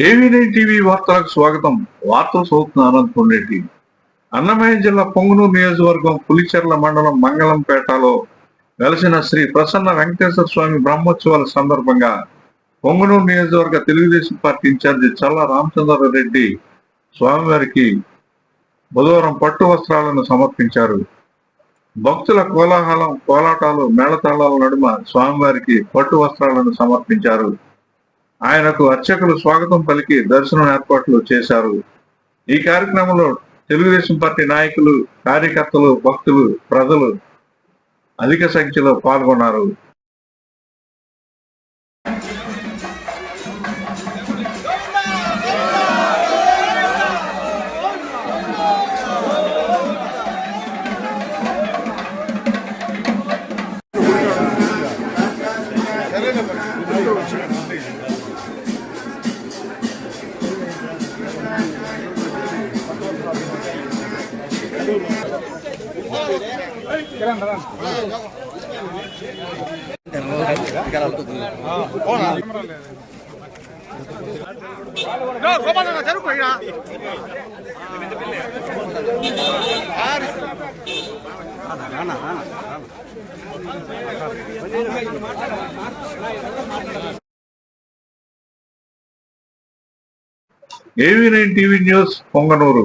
ఏవీ9 TV వార్తలకు స్వాగతం. వార్తలు చదువుతున్న అనంతపురం రెడ్డి. అన్నమయ్య జిల్లా పొంగనూరు నియోజకవర్గం పులిచెర్ల మండలం మంగళంపేటలో వెలసిన శ్రీ ప్రసన్న వెంకటేశ్వర స్వామి బ్రహ్మోత్సవాల సందర్భంగా పొంగనూరు నియోజకవర్గ తెలుగుదేశం పార్టీ ఇన్ఛార్జి చల్ల రామచంద్రారెడ్డి స్వామివారికి బుధవారం పట్టు వస్త్రాలను సమర్పించారు. భక్తుల కోలాటాలు మేళతాళాల నడుమ స్వామివారికి పట్టు వస్త్రాలను సమర్పించారు. ఆయనకు అర్చకులు స్వాగతం పలికి దర్శనం ఏర్పాట్లు చేశారు. ఈ కార్యక్రమంలో తెలుగుదేశం పార్టీ నాయకులు, కార్యకర్తలు, భక్తులు, ప్రజలు అధిక సంఖ్యలో పాల్గొన్నారు. ఏవీ9 టీవీ న్యూస్ పొంగనూరు.